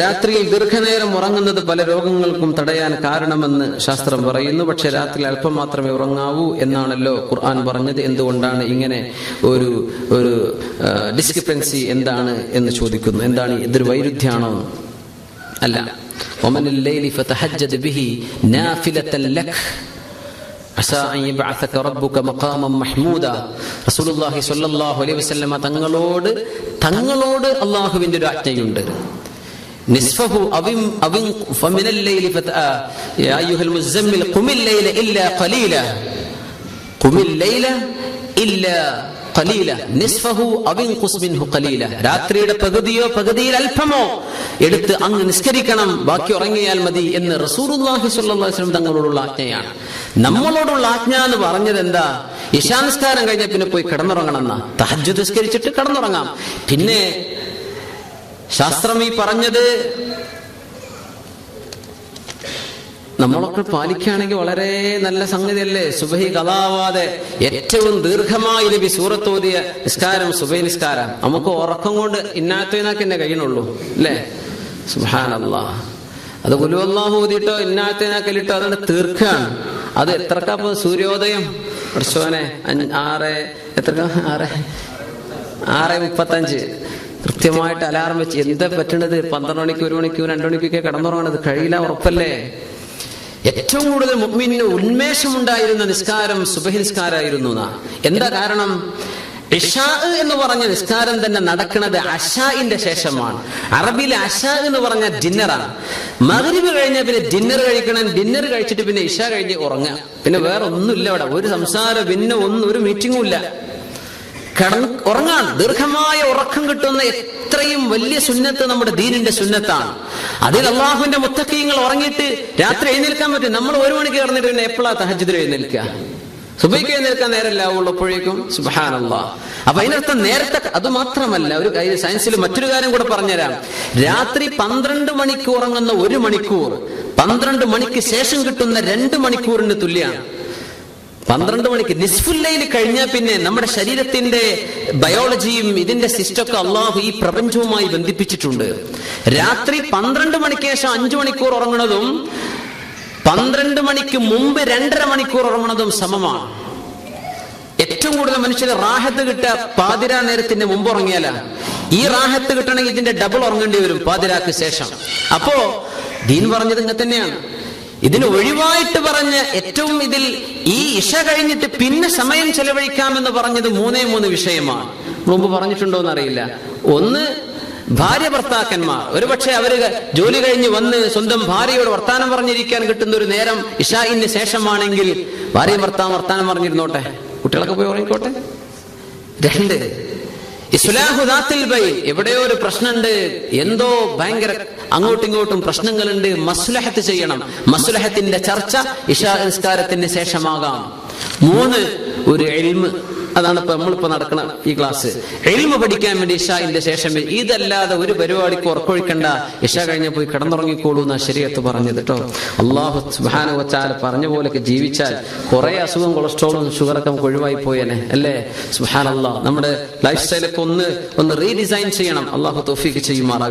രാത്രിയിൽ ദീർഘനേരം ഉറങ്ങുന്നത് പല രോഗങ്ങൾക്കും തടയാൻ കാരണമെന്ന് ശാസ്ത്രം പറയുന്നു. പക്ഷെ രാത്രി അല്പം മാത്രമേ ഉറങ്ങാവൂ എന്നാണല്ലോ ഖുർആൻ പറഞ്ഞത്. എന്തുകൊണ്ടാണ് ഇങ്ങനെ ഒരു ഡിസ്ക്രിപ്പൻസി എന്താണ് എന്ന് ചോദിക്കുന്നു. എന്താണ് ഇതൊരു വൈരുദ്ധ്യാണോ? അല്ല. ومن الليل فتهجد به نافلة لك عسى أن يبعثك ربك مقاما محمودا. റസൂലുള്ളാഹി സ്വല്ലല്ലാഹു അലൈഹി വസല്ലമ തങ്ങളോട് അല്ലാഹുവിന്റെ ഒരു ആജ്ഞയുണ്ട്. നിസ്ഫഹു അവിൻ ഫമിനൽ ലൈലി യാ അയ്യുഹൽ മുസമ്മിൽ ഖുമിൽ ലൈല ഇല്ലാ ഖലീല ഖുമിൽ ലൈല ഇല്ലാ ഖലീല നിസ്ഫഹു അവിൻഖുസ് മിൻഹു ഖലീല. രാത്രിയുടെ പകുതിയിൽ അല്പമോ എടുത്ത് അങ്ങ് നിസ്കരിക്കണം, ബാക്കി ഉറങ്ങിയാൽ മതി എന്ന് റസൂലുള്ളാഹി സ്വല്ലല്ലാഹു അലൈഹി വസല്ലം തങ്ങളോടുള്ള ആജ്ഞയാണ്. നമ്മളോടുള്ള ആജ്ഞ എന്ന് പറഞ്ഞത് എന്താ? ഇശാ നിസ്കാരം കഴിഞ്ഞ പിന്നെ പോയി കിടന്നുറങ്ങണം എന്നാ. തഹജ്ജുദ് നിസ്കരിച്ചിട്ട് കിടന്നുറങ്ങാം. പിന്നെ ശാസ്ത്രം ഈ പറഞ്ഞത് നമ്മളൊക്കെ പാലിക്കുകയാണെങ്കിൽ വളരെ നല്ല സംഗതിയല്ലേ? സുബഹി ഖളാവാതെ ഏറ്റവും ദീർഘമായി നബി സൂറത്ത് ഓതിയ നിസ്കാരം സുബഹി നിസ്കാരം. നമുക്ക് ഉറക്കം കൊണ്ട് ഇന്നാത്തേനാക്ക് എന്നെ കഴിയണുള്ളൂ അല്ലേ? സുബ്ഹാനല്ലാഹ്. അത് ഖുൽ ഹുവല്ലാഹു ഓതിയിട്ടോ ഇന്നാത്തേനാക്കലിട്ടോ അതാണ് തീർക്കാണ്. അത് എത്രക്കാ സൂര്യോദയം? വർഷോനെ 6:35 കൃത്യമായിട്ട് അലാറം വെച്ച് എന്താ പറ്റണത്? 12 മണിക്ക് 1 മണിക്ക് 2 മണിക്കൊക്കെ കിടന്നുറങ്ങണത് കഴിയില്ല, ഉറപ്പല്ലേ? ഏറ്റവും കൂടുതൽ മുഅ്മിനിന് ഉന്മേഷമുണ്ടായിരുന്ന നിസ്കാരം സുബഹി നിസ്കാരമായിരുന്നു. എന്താ കാരണം? ഇശാ എന്ന് പറഞ്ഞ നിസ്കാരം തന്നെ നടക്കുന്നത് അശാഇന്റെ ശേഷമാണ്. അറബിയിലെ അശാ എന്ന് പറഞ്ഞ ഡിന്നറാണ്. മഗ്രിബ് കഴിഞ്ഞാൽ പിന്നെ ഡിന്നർ കഴിക്കണം. ഡിന്നർ കഴിച്ചിട്ട് പിന്നെ ഇശാ കഴിഞ്ഞ് ഉറങ്ങുക. പിന്നെ വേറെ ഒന്നുമില്ല അവിടെ. ഒരു സംസാരം, പിന്നെ ഒരു മീറ്റിംഗും ഇല്ല. ഉറങ്ങാൻ ദീർഘമായ ഉറക്കം കിട്ടുന്ന എത്രയും വലിയ സുന്നത്ത് നമ്മുടെ ദീനിന്റെ സുന്നത്താണ്. അതിൽ അള്ളാഹുവിന്റെ മുത്തഖീങ്ങൾ ഉറങ്ങിയിട്ട് രാത്രി എഴുന്നേൽക്കാൻ പറ്റും. നമ്മൾ 1 മണിക്ക് കിടന്നിട്ട് പിന്നെ എപ്പോഴാ തഹജ്ജുദിന് എഴുന്നേൽക്കുക? സുബഹിക്ക് എഴുന്നേൽക്കാൻ നേരമല്ല ഉള്ളപ്പോഴേക്കും. സുബ്ഹാനല്ലാഹ്. അപ്പൊ അതിനർത്ഥം നേരത്തെ അത് മാത്രമല്ല, ഒരു സയൻസിൽ മറ്റൊരു കാര്യം കൂടെ പറഞ്ഞുതരാം. രാത്രി 12 മണിക്ക് ഉറങ്ങുന്ന 1 മണിക്കൂർ 12 മണിക്ക് ശേഷം കിട്ടുന്ന 2 മണിക്കൂറിന് തുല്യമാണ്. 12 മണിക്ക് നിസ്ഫുൽ ലൈൽ കഴിഞ്ഞാൽ പിന്നെ നമ്മുടെ ശരീരത്തിന്റെ ബയോളജിയും ഇതിന്റെ സിസ്റ്റമൊക്കെ അള്ളാഹു ഈ പ്രപഞ്ചവുമായി ബന്ധിപ്പിച്ചിട്ടുണ്ട്. രാത്രി 12 മണിക്ക് ശേഷം 5 മണിക്കൂർ ഉറങ്ങുന്നതും 12 മണിക്ക് മുമ്പ് 2.5 മണിക്കൂർ ഉറങ്ങുന്നതും സമമാണ്. ഏറ്റവും കൂടുതൽ മനുഷ്യന് റാഹത്ത് കിട്ടുക പാതിരാ നേരത്തിന്റെ മുമ്പ് ഉറങ്ങിയാലാ. ഈ റാഹത്ത് കിട്ടണമെങ്കിൽ ഇതിന്റെ ഡബിൾ ഉറങ്ങേണ്ടി വരും പാതിരാക്ക് ശേഷം. അപ്പോ ദീൻ പറഞ്ഞത് ഇങ്ങനെ തന്നെയാണ്. ഇതിന് ഒഴിവായിട്ട് പറഞ്ഞ ഏറ്റവും ഇതിൽ ഈ ഇശ കഴിഞ്ഞിട്ട് പിന്നെ സമയം ചെലവഴിക്കാമെന്ന് പറഞ്ഞത് 3 വിഷയമാണ്. മുമ്പ് പറഞ്ഞിട്ടുണ്ടോ എന്നറിയില്ല. ഒന്ന്, ഭാര്യ ഭർത്താക്കന്മാർ ഒരുപക്ഷെ അവര് ജോലി കഴിഞ്ഞ് വന്ന് സ്വന്തം ഭാര്യയോട് വർത്താനം പറഞ്ഞിരിക്കാൻ കിട്ടുന്ന ഒരു നേരം ഇശാഇന് ശേഷമാണെങ്കിൽ ഭാര്യ ഭർത്താവ് വർത്താനം പറഞ്ഞിരുന്നോട്ടെ, കുട്ടികളൊക്കെ പോയി ഉറങ്ങിക്കോട്ടെ. 2, ഇസ്ലാഹു ദാത്തിൽ ബൈൻ. എവിടെയോ ഒരു പ്രശ്നമുണ്ട്, എന്തോ ഭയങ്കര അങ്ങോട്ടും ഇങ്ങോട്ടും പ്രശ്നങ്ങളുണ്ട്, മസ്ലഹത്ത് ചെയ്യണം. മസ്ലഹത്തിന്റെ ചർച്ച ഇശാ നിസ്കാരത്തിന് ശേഷമാകാം. 3, ഒരു ഇൽമ്. അതാണ് ഇപ്പൊ നമ്മളിപ്പോ നടക്കുന്ന ഈ ക്ലാസ്. ഇൽമ് പഠിക്കാൻ വേണ്ടി ഇശാഇന്റെ ശേഷം. ഇതല്ലാതെ ഒരു പരിപാടിക്ക് ഉറക്കൊഴിക്കണ്ട, ഇശ കഴിഞ്ഞ പോയി കിടന്നുറങ്ങിക്കോളൂ എന്നാ ശരീഅത്ത് പറഞ്ഞത് കേട്ടോ. അല്ലാഹു സുബ്ഹാനഹു വ തആല പറഞ്ഞ പോലെയൊക്കെ ജീവിച്ചാൽ കുറെ അസുഖം, കൊളസ്ട്രോളും ഷുഗറൊക്കെ നമുക്ക് ഒഴിവായി പോയേനെ അല്ലേ? സുബ്ഹാനല്ലാഹ്. നമ്മുടെ ലൈഫ് സ്റ്റൈലൊക്കെ ഒന്ന് റീഡിസൈൻ ചെയ്യണം. അല്ലാഹു തൗഫീഖ് ചെയ്യുമാറാകട്ടെ.